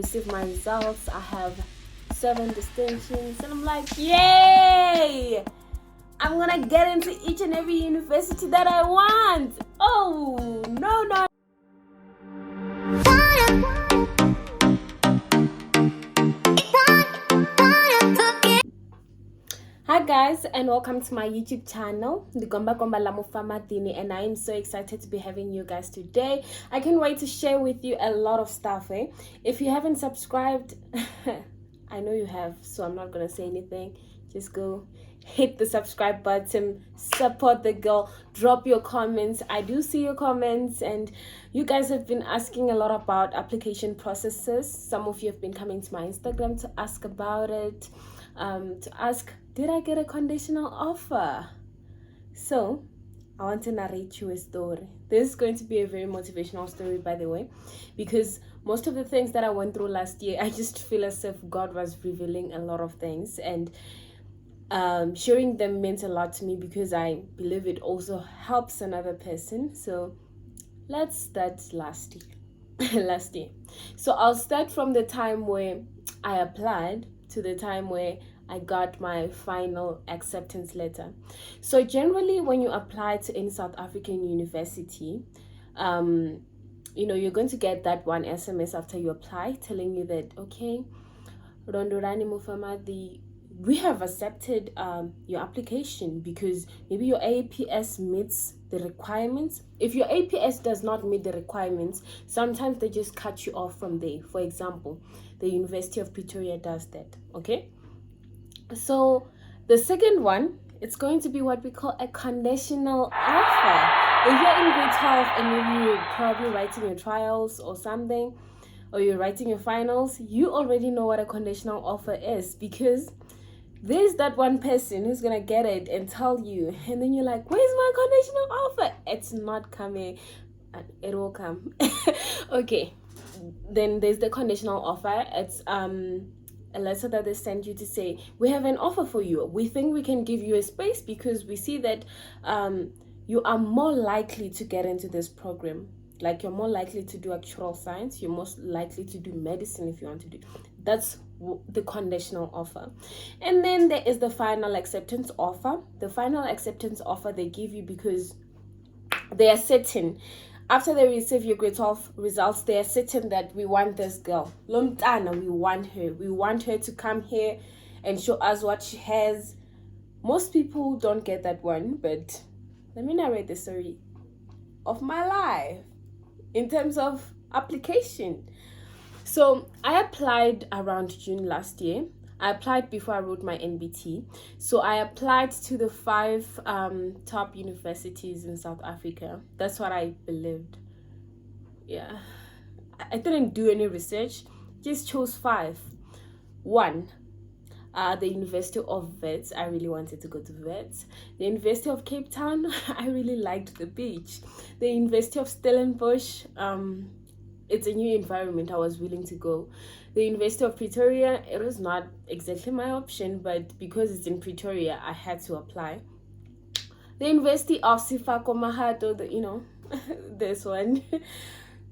Receive my results. I have 7 distinctions, and I'm like, yay! I'm gonna get into each and every university that I want. Oh no. Hi guys, and welcome to my YouTube channel, the Gomba la Mufamadilondolani, and I am so excited to be having you guys today. I can't wait to share with you a lot of stuff. If you haven't subscribed, I know you have, so I'm not gonna say anything. Just go hit the subscribe button, support the girl, drop your comments. I do see your comments, and you guys have been asking a lot about application processes. Some of you have been coming to my Instagram to ask about it, to ask, did I get a conditional offer? So I want to narrate you a story. This is going to be a very motivational story, by the way, because most of the things that I went through last year, I just feel as if God was revealing a lot of things, and sharing them meant a lot to me because I believe it also helps another person. So let's start last year. So I'll start from the time where I applied to the time where I got my final acceptance letter. So generally, when you apply to any South African university, you're going to get that one SMS after you apply telling you that, okay, Rondolani Mufamadi, we have accepted your application because maybe your APS meets the requirements. If your APS does not meet the requirements, sometimes they just cut you off from there. For example, the University of Pretoria does that, okay? So the second one, it's going to be what we call a conditional offer. If you're in grade 12 and maybe you're probably writing your trials or something, or you're writing your finals, you already know what a conditional offer is, because there's that one person who's gonna get it and tell you, and then you're like, where's my conditional offer? It's not coming. It will come. Okay, then there's the conditional offer. It's a letter that they send you to say, we have an offer for you. We think we can give you a space because we see that you are more likely to get into this program. Like, you're more likely to do actual science, you're most likely to do medicine if you want to do. That's the conditional offer. And then there is the final acceptance offer. The final acceptance offer they give you because they are certain, after they receive your grade 12 results, they are certain that we want this girl. Lomtana, we want her. We want her to come here and show us what she has. Most people don't get that one, but let me narrate the story of my life in terms of application. So I applied around June last year. I applied before I wrote my NBT. So I applied to the 5 top universities in South Africa. That's what I believed. Yeah. I didn't do any research. Just chose 5. 1. The University of Wits. I really wanted to go to Wits. The University of Cape Town. I really liked the beach. The University of Stellenbosch. It's a new environment. I was willing to go. The University of Pretoria, it was not exactly my option, but because it's in Pretoria, I had to apply. The University of Sifako Mahato, this one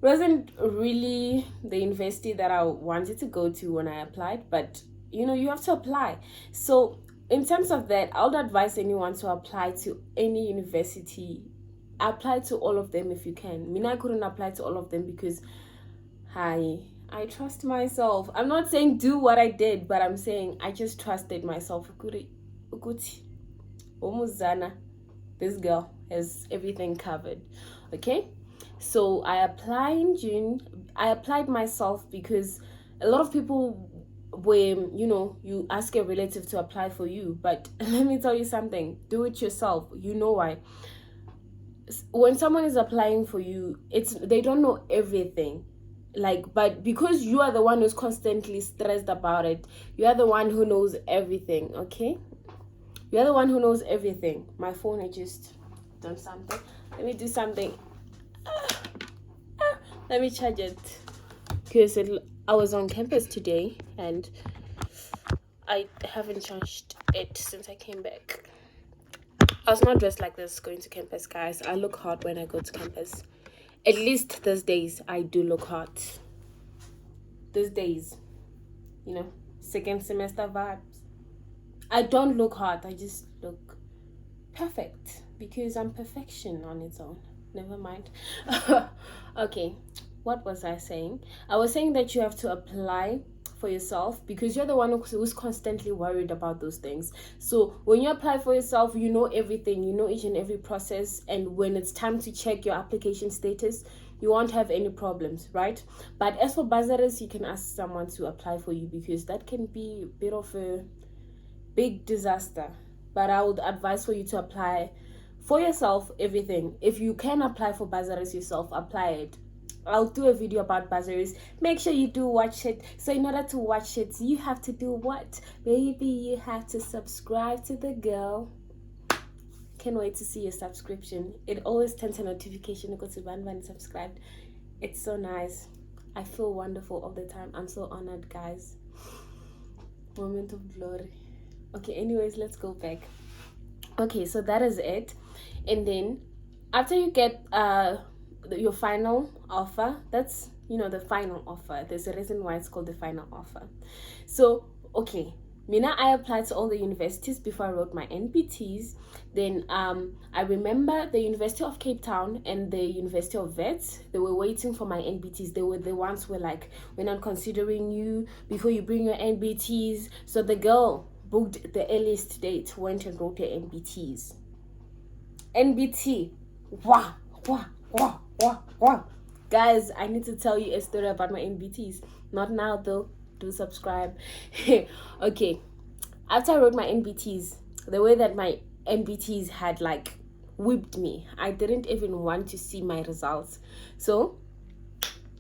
wasn't really the university that I wanted to go to when I applied, but you have to apply. So in terms of that, I would advise anyone to apply to any university. Apply to all of them if you can. I couldn't apply to all of them because I trust myself. I'm not saying do what I did, but I'm saying I just trusted myself. This girl has everything covered. Okay? So I applied in June. I applied myself because a lot of people, when you ask a relative to apply for you, but let me tell you something, do it yourself. You know why? When someone is applying for you, they don't know everything. But because you are the one who's constantly stressed about it, you are the one who knows everything. Okay, you are the one who knows everything. My phone had just done something. Let me do something. Let me charge it, because I was on campus today and I haven't charged it since I came back. I was not dressed like this going to campus, guys. I look hot when I go to campus. At least these days, I do look hot. these days, second semester vibes. I don't look hot, I just look perfect because I'm perfection on its own. Never mind. Okay, what was I saying? I was saying that you have to apply for yourself because you're the one who's constantly worried about those things. So when you apply for yourself, you know everything, you know each and every process, and when it's time to check your application status, you won't have any problems, right? But as for bursaries, you can ask someone to apply for you because that can be a bit of a big disaster. But I would advise for you to apply for yourself everything. If you can apply for bursaries yourself, apply it. I'll do a video about bursaries. Make sure you do watch it. So in order to watch it, you have to do what? Baby, you have to subscribe to the girl. Can't wait to see your subscription. It always turns a notification. Go to Van subscribed. It's so nice. I feel wonderful all the time. I'm so honored, guys. Moment of glory. Okay, anyways, let's go back. Okay, so that is it. And then after you get your final offer, that's the final offer. There's a reason why it's called the final offer. So okay, Mina, I applied to all the universities before I wrote my NBTs. Then I remember the University of Cape Town and the University of Wits, they were waiting for my NBTs. They were the ones who were like, we're not considering you before you bring your NBTs. So the girl booked the earliest date, went and wrote her NBTs. NBT. Wow. Guys, I need to tell you a story about my NBTs. Not now though. Do subscribe. Okay. After I wrote my NBTs, the way that my NBTs had like whipped me, I didn't even want to see my results. So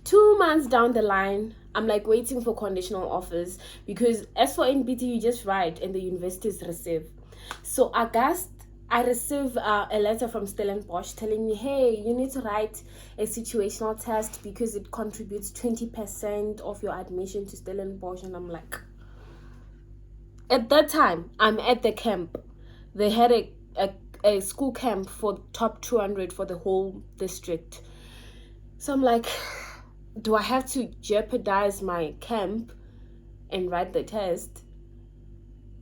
2 months down the line, I'm like waiting for conditional offers because as for NBT, you just write and the universities receive. So August, I received a letter from Stellenbosch telling me, hey, you need to write a situational test because it contributes 20% of your admission to Stellenbosch. And I'm like, at that time, I'm at the camp. They had a school camp for top 200 for the whole district. So I'm like, do I have to jeopardize my camp and write the test?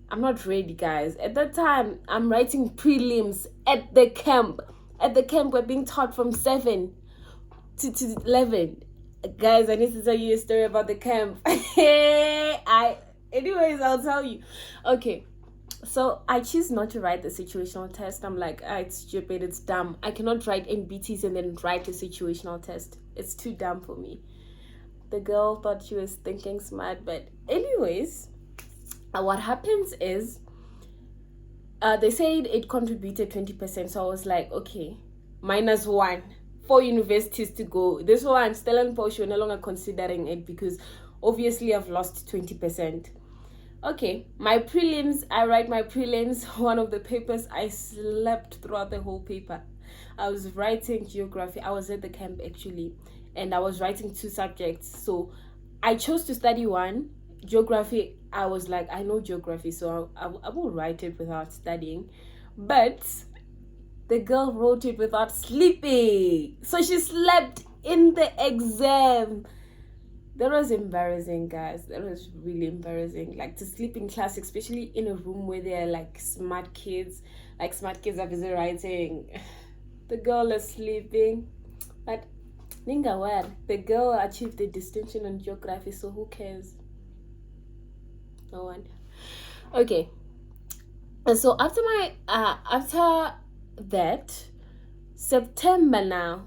I'm not ready, guys. At that time, I'm writing prelims at the camp. At the camp, we're being taught from 7 to 11. Guys, I need to tell you a story about the camp. Anyways, I'll tell you. Okay, so I choose not to write the situational test. I'm like, it's stupid, it's dumb. I cannot write NBTs and then write a situational test. It's too dumb for me. The girl thought she was thinking smart, but anyways, what happens is they said it contributed 20%. So I was like, okay, -1, 4 universities to go. This one, Stellenbosch, we're no longer considering it because obviously I've lost 20%. Okay, my prelims, I write my prelims. One of the papers, I slept throughout the whole paper. I was writing geography. I was at the camp actually, and I was writing 2 subjects. So I chose to study one, geography. I was like, I know geography, so I will write it without studying. But the girl wrote it without sleeping. So she slept in the exam. That was embarrassing, guys. That was really embarrassing. Like to sleep in class, especially in a room where there are like smart kids. Like smart kids are busy writing. The girl is sleeping. But Ningawar, the girl achieved the distinction on geography, so who cares? No one. Okay. And so after that, September now,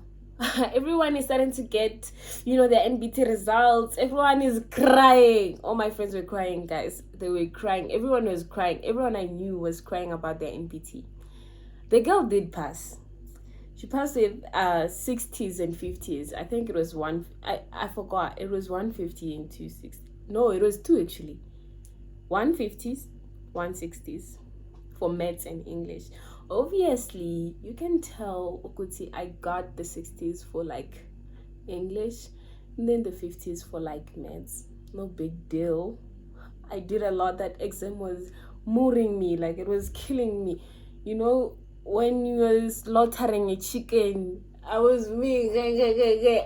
everyone is starting to get, their NBT results. Everyone is crying. All my friends were crying, guys. They were crying. Everyone was crying. Everyone I knew was crying about their NBT. The girl did pass. She passed with 60s and 50s. I think it was one. I forgot. It was 150 and 260. No, it was 2 actually. 150s, 160s for maths and English. Obviously, you can tell Okuti, I got the 60s for like English and then the 50s for like maths. No big deal. I did a lot. That exam was mooring me, like it was killing me. When you were slaughtering a chicken, I was me,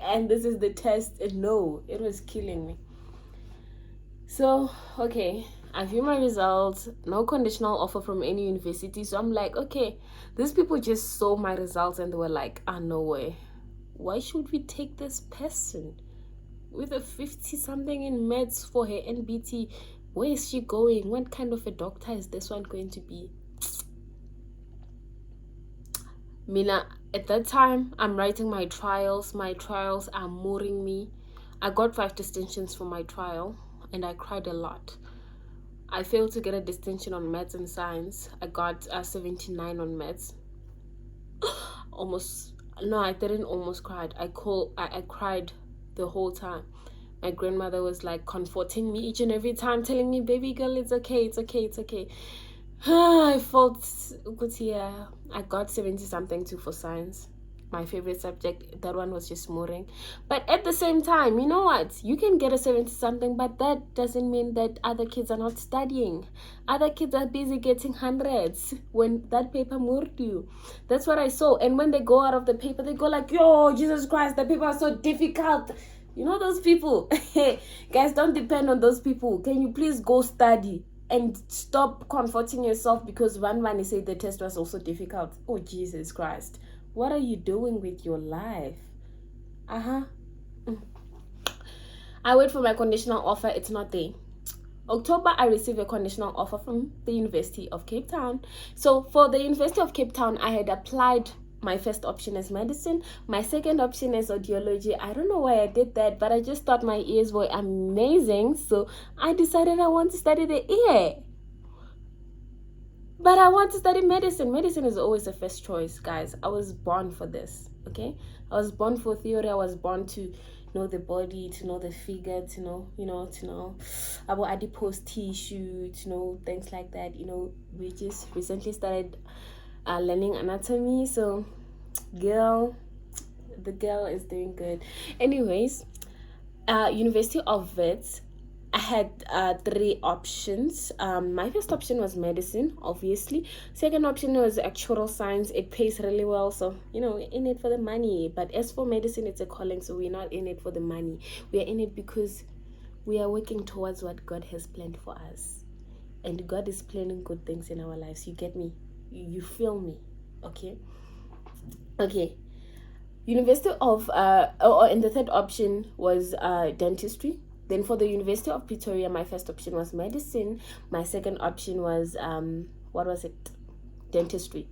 and this is the test. And no, it was killing me. So, okay, I view my results, no conditional offer from any university. So I'm like, okay, these people just saw my results and they were like, ah, no way. Why should we take this person with a 50 something in meds for her NBT? Where is she going? What kind of a doctor is this one going to be? Mina, at that time, I'm writing my trials. My trials are mooring me. I got 5 distinctions for my trial and I cried a lot. I failed to get a distinction on maths and science. I got 79 on maths. Almost, no, I didn't almost cried. I cried the whole time. My grandmother was like comforting me each and every time, telling me, baby girl, it's okay, it's okay, it's okay. I felt, yeah, I got 70 something too for science. My favorite subject, that one was just mooring. But at the same time, you know what? You can get a 70 something, but that doesn't mean that other kids are not studying. Other kids are busy getting hundreds when that paper moored you. That's what I saw. And when they go out of the paper, they go like, yo, Jesus Christ, the paper is so difficult. You know those people? Guys, don't depend on those people. Can you please go study? And stop comforting yourself because one man said the test was also difficult. Oh, Jesus Christ. What are you doing with your life? I wait for my conditional offer. It's not there. October, I received a conditional offer from the University of Cape Town. So for the University of Cape Town, I had applied. My first option is medicine. My second option is audiology. I don't know why I did that, but I just thought my ears were amazing. So I decided I want to study the ear. But I want to study medicine. Medicine is always the first choice, guys. I was born for this, okay? I was born for theory. I was born to know the body, to know the figure, to know about adipose tissue, to know things like that. We just recently started learning anatomy. So, the girl is doing good. Anyways, University of Wits. I had 3 options. My first option was medicine, obviously. Second option was actuarial science. It pays really well, so we're in it for the money. But as for medicine, it's a calling, so we're not in it for the money. We are in it because we are working towards what God has planned for us, and God is planning good things in our lives. You get me? You feel me? Okay. University of and the third option was dentistry. Then for the University of Pretoria, my first option was medicine. My second option was what was it? Dentistry.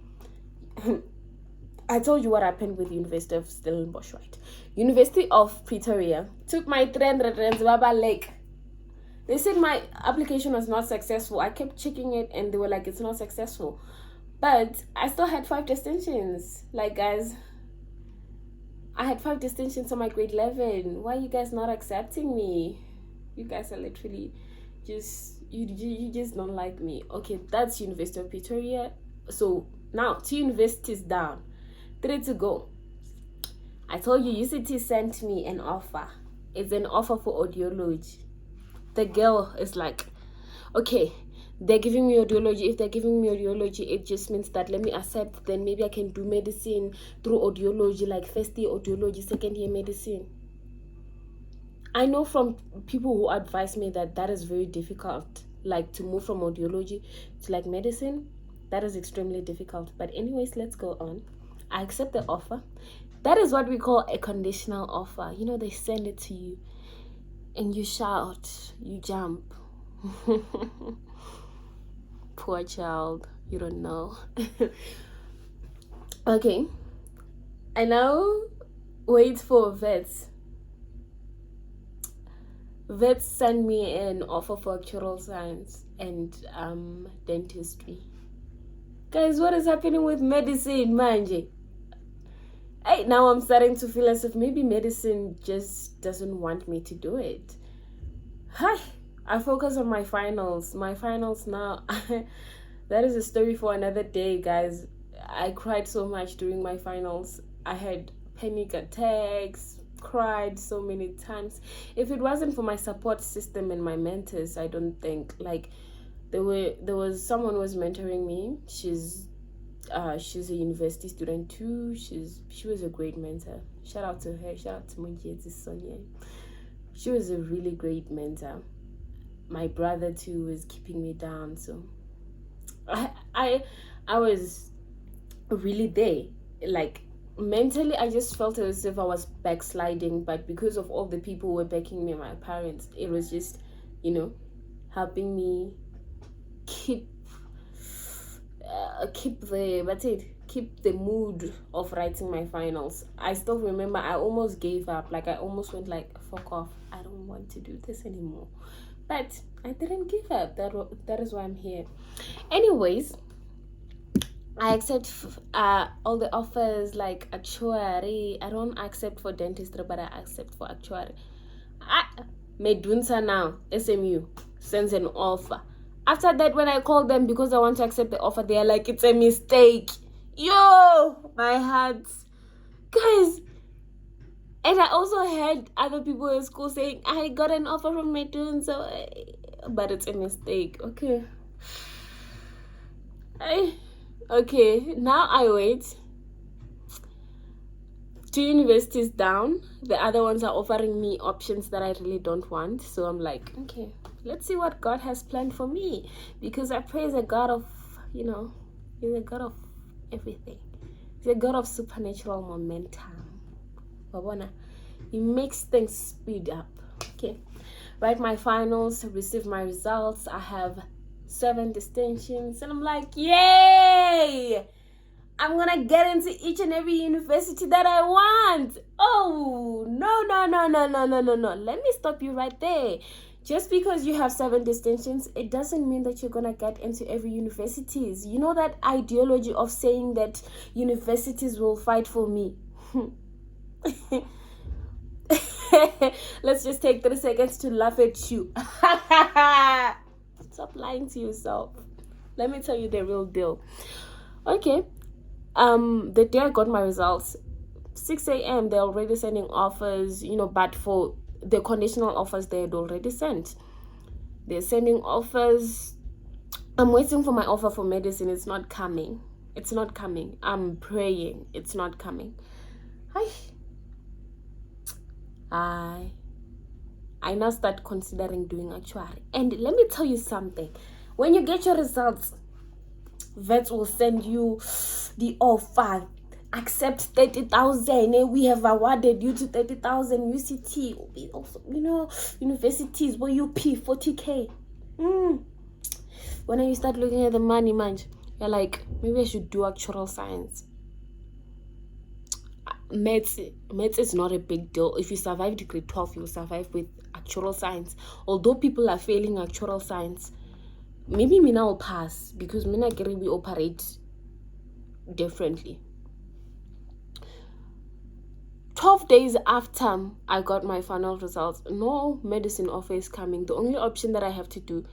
I told you what happened with University of Stellenbosch, right? University of Pretoria took my 300 rands Baba Lake. They said my application was not successful. I kept checking it and they were like, it's not successful. But I still had 5 distinctions. Like, guys, I had 5 distinctions on my grade 11. Why are you guys not accepting me? You guys are literally just, you just don't like me. Okay, that's University of Pretoria. So now 2 universities down, 3 to go. I told you UCT sent me an offer. It's an offer for audiology. The girl is like, okay, they're giving me audiology. If they're giving me audiology, it just means that let me accept, then maybe I can do medicine through audiology, like first year audiology, second year medicine. I know from people who advise me that is very difficult, like to move from audiology to like medicine. That is extremely difficult. But anyways, let's go on. I accept the offer. That is what we call a conditional offer. They send it to you and you shout, you jump. Poor child, you don't know. Okay, I now wait for vets. Vets send me an offer for actuarial science and dentistry. Guys, what is happening with medicine, manje? Hey, now I'm starting to feel as if maybe medicine just doesn't want me to do it. Hi. I focus on my finals. My finals now. That is a story for another day, guys. I cried so much during my finals. I had panic attacks, cried so many times. If it wasn't for my support system and my mentors, I don't think, like, there was someone who was mentoring me. She's a university student too. She was a great mentor. Shout out to her. Shout out to Munjeti Sonia. She was a really great mentor. my brother too was keeping me down. So I was really there. Like mentally, I just felt as if I was backsliding, but because of all the people who were backing me, my parents, it was just, helping me keep keep the mood of writing my finals. I still remember I almost gave up. Like I almost went like, fuck off, I don't want to do this anymore. But I didn't give up. That is why I'm here. Anyways, I accept all the offers like actuary. I don't accept for dentistry, but I accept for actuary. Medunsa now, SMU sends an offer. After that, when I call them because I want to accept the offer, they are like, it's a mistake. Yo, my heart. Guys, and I also heard other people in school saying, I got an offer from Medunsa, but it's a mistake. Okay. Okay, now I wait. 2 universities down, the other ones are offering me options that I really don't want. So I'm like, okay, let's see what God has planned for me, because I praise a God of, He's a God of everything. He's a God of supernatural momentum. Wabona, He makes things speed up. Okay, write my finals, receive my results. I have 7 distinctions, and I'm like, yay! I'm gonna get into each and every university that I want. Oh, no. Let me stop you right there. Just because you have 7 distinctions, it doesn't mean that you're gonna get into every universities. You know that ideology of saying that universities will fight for me. Let's just take 3 seconds to laugh at you. Stop lying to yourself. Let me tell you the real deal. Okay. The day I got my results, 6 a.m. they're already sending offers, but for the conditional offers they had already sent. They're sending offers. I'm waiting for my offer for medicine. It's not coming. I'm praying. It's not coming. I now start considering doing actuary. And let me tell you something. When you get your results, vets will send you the offer. Accept 30,000. We have awarded you to 30,000. UCT will be also, universities where you pay 40K. When you start looking at the money, man, you're like, maybe I should do actuarial science. Maths is not a big deal. If you survive degree 12, you'll survive with actuarial science. Although people are failing actuarial science, maybe Mina will pass, because Mina we operate differently. 12 days after I got my final results, no medicine offer is coming. The only option that I have to do,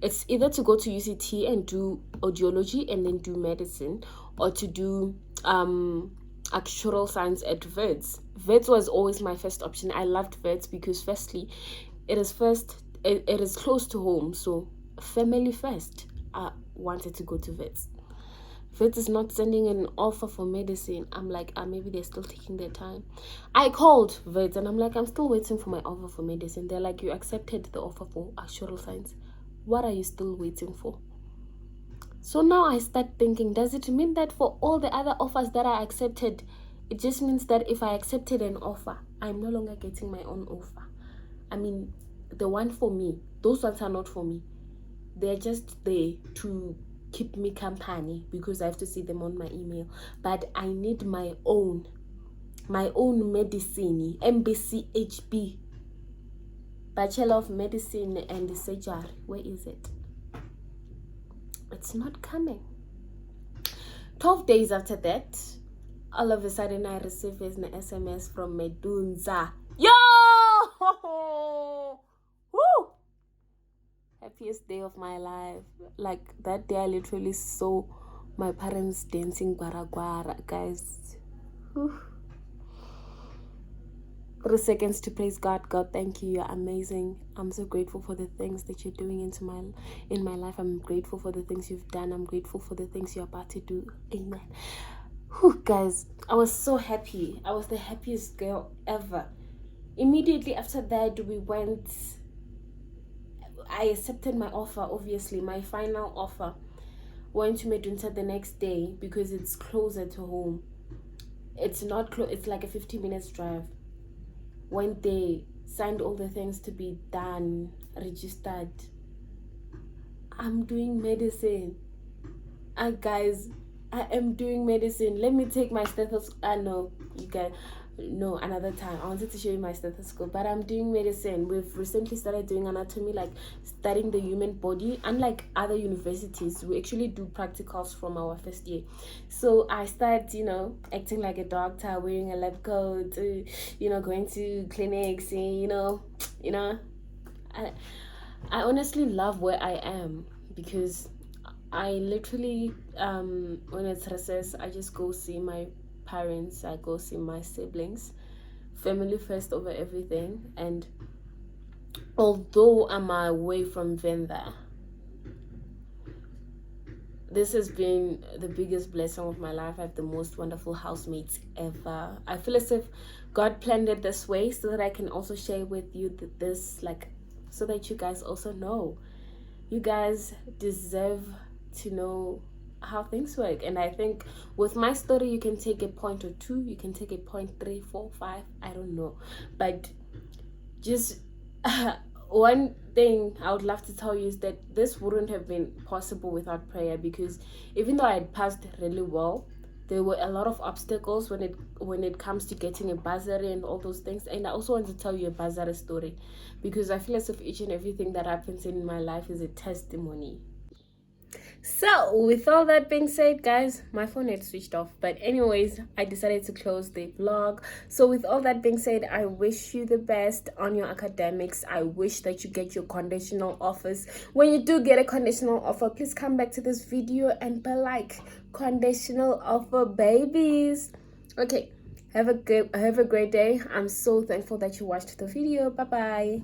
it's either to go to UCT and do audiology and then do medicine, or to do actuarial science at Vets. Vets was always my first option. I loved Vets because firstly, it is close to home, so family first. I wanted to go to Vets. Vets is not sending an offer for medicine. I'm like, maybe they're still taking their time. I called Vets and I'm like, I'm still waiting for my offer for medicine. They're like, you accepted the offer for actuarial science. What are you still waiting for? So now I start thinking, does it mean that for all the other offers that I accepted, it just means that if I accepted an offer, I'm no longer getting my own offer? I mean, the one for me, those ones are not for me. They're just there to keep me company because I have to see them on my email. But I need my own medicine, MBCHB, Bachelor of Medicine and Surgery. Where is it? It's not coming. 12 days after that, all of a sudden I receive an SMS from Medunsa. Yo! Woo! Happiest day of my life. Like that day I literally saw my parents dancing gwara gwara, guys. Whew. 3 seconds to praise God. God, thank you. You're amazing. I'm so grateful for the things that you're doing in my life. I'm grateful for the things you've done. I'm grateful for the things you're about to do. Amen. Whew, guys, I was so happy. I was the happiest girl ever. Immediately after that, we went. I accepted my offer, obviously, my final offer. Went to Medunta the next day because it's closer to home. It's not close, it's like a 50 minutes drive. Went there, signed all the things to be done, registered. I'm doing medicine. Guys, I am doing medicine. Let me take my stethoscope. No, you guys, no, another time. I wanted to show you my stethoscope, but I'm doing medicine. We've recently started doing anatomy, like studying the human body. Unlike other universities, we actually do practicals from our first year. So I started, acting like a doctor, wearing a lab coat, going to clinics, I honestly love where I am, because I literally, when it's recess, I just go see my parents, I go see my siblings, family first over everything. And although I'm away from Venda, this has been the biggest blessing of my life. I have the most wonderful housemates ever. I feel as if God planned it this way so that I can also share with you this, like, so that you guys also know. You guys deserve to know how things work. And I think with my story, you can take a point or two, you can take a point 3, 4, 5, I don't know. But just one thing I would love to tell you is that this wouldn't have been possible without prayer, because even though I had passed really well, there were a lot of obstacles when it comes to getting a bursary and all those things. And I also want to tell you a bursary story, because I feel as if each and everything that happens in my life is a testimony. So with all that being said, guys, my phone had switched off, but anyways, I decided to close the vlog. So with all that being said, I wish you the best on your academics. I wish that you get your conditional offers. When you do get a conditional offer, please come back to this video and be like, conditional offer babies. Okay, have a great day. I'm so thankful that you watched the video. Bye bye.